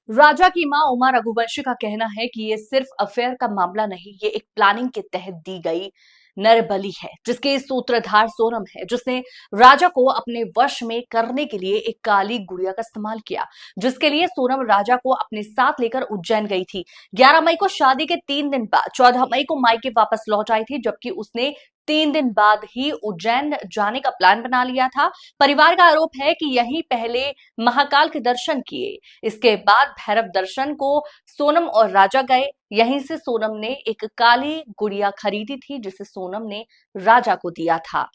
राजा की मां उमा रघुवंशी का कहना है कि ये सिर्फ अफेयर का मामला नहीं, ये एक प्लानिंग के तहत दी गई नरबली है, जिसके सूत्रधार सोनम है, जिसने राजा को अपने वश में करने के लिए एक काली गुड़िया का इस्तेमाल किया, जिसके लिए सोनम राजा को अपने साथ लेकर उज्जैन गई थी। 11 मई को शादी के 3 दिन बाद 14 मई को मायके वापस लौट आई थी, जबकि उसने 3 दिन बाद ही उज्जैन जाने का प्लान बना लिया था। परिवार का आरोप है कि यही पहले महाकाल के दर्शन किए, इसके बाद भैरव दर्शन को सोनम और राजा गए। यहीं से सोनम ने एक काली गुड़िया खरीदी थी, जिसे सोनम ने राजा को दिया था।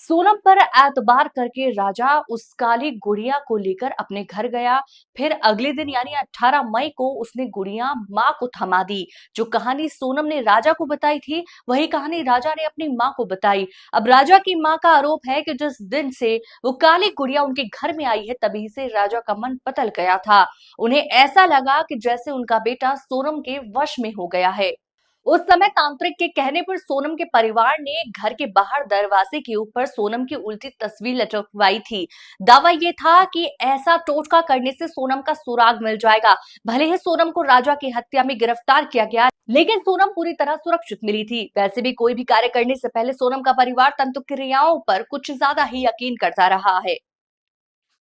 सोनम पर एतबार करके राजा उस काली गुड़िया को लेकर अपने घर गया। फिर अगले दिन यानी 18 मई को उसने गुड़िया मां को थमा दी। जो कहानी सोनम ने राजा को बताई थी, वही कहानी राजा ने अपनी मां को बताई। अब राजा की मां का आरोप है कि जिस दिन से वो काली गुड़िया उनके घर में आई है, तभी से राजा का मन बदल गया था। उन्हें ऐसा लगा कि जैसे उनका बेटा सोनम के वश में हो गया है। उस समय तांत्रिक के कहने पर सोनम के परिवार ने घर के बाहर दरवाजे के ऊपर सोनम की उल्टी तस्वीर लटकवाई थी। दावा ये था कि ऐसा टोटका करने से सोनम का सुराग मिल जाएगा। भले ही सोनम को राजा की हत्या में गिरफ्तार किया गया, लेकिन सोनम पूरी तरह सुरक्षित मिली थी। वैसे भी कोई भी कार्य करने से पहले सोनम का परिवार तंत्र क्रियाओं पर कुछ ज्यादा ही यकीन करता रहा है।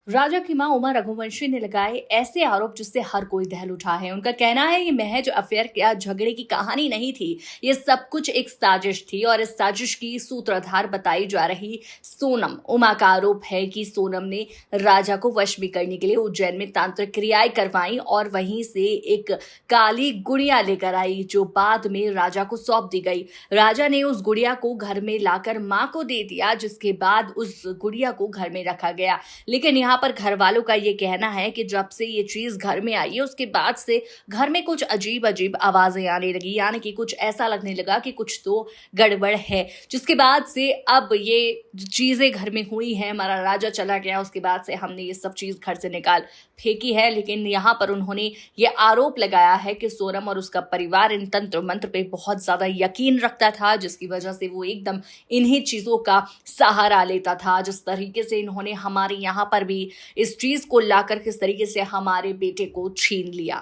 राजा की मां उमा रघुवंशी ने लगाए ऐसे आरोप जिससे हर कोई दहल उठा है। उनका कहना है ये महज अफेयर या झगड़े की कहानी नहीं थी, ये सब कुछ एक साजिश थी और इस साजिश की सूत्रधार बताई जा रही सोनम। उमा का आरोप है कि सोनम ने राजा को वश में करने के लिए उज्जैन में तांत्रिक क्रियाएं करवाई और वहीं से एक काली गुड़िया लेकर आई, जो बाद में राजा को सौंप दी गई। राजा ने उस गुड़िया को घर में लाकर मां को दे दिया, जिसके बाद उस गुड़िया को घर में रखा गया। लेकिन यहाँ पर घर वालों का ये कहना है कि जब से ये चीज घर में आई है, उसके बाद से घर में कुछ अजीब अजीब आवाजें आने लगी, यानी कि कुछ ऐसा लगने लगा कि कुछ तो गड़बड़ है। जिसके बाद से अब ये चीजें घर में हुई हैं, हमारा राजा चला गया, उसके बाद से हमने ये सब चीज घर से निकाल फेंकी है। लेकिन यहाँ पर उन्होंने ये आरोप लगाया है कि सोनम और उसका परिवार इन तंत्र मंत्र पे बहुत ज्यादा यकीन रखता था, जिसकी वजह से वो एकदम इन्हीं चीजों का सहारा लेता था। जिस तरीके से इन्होंने हमारे यहाँ पर भी इस चीज को लाकर किस तरीके से हमारे बेटे को छीन लिया।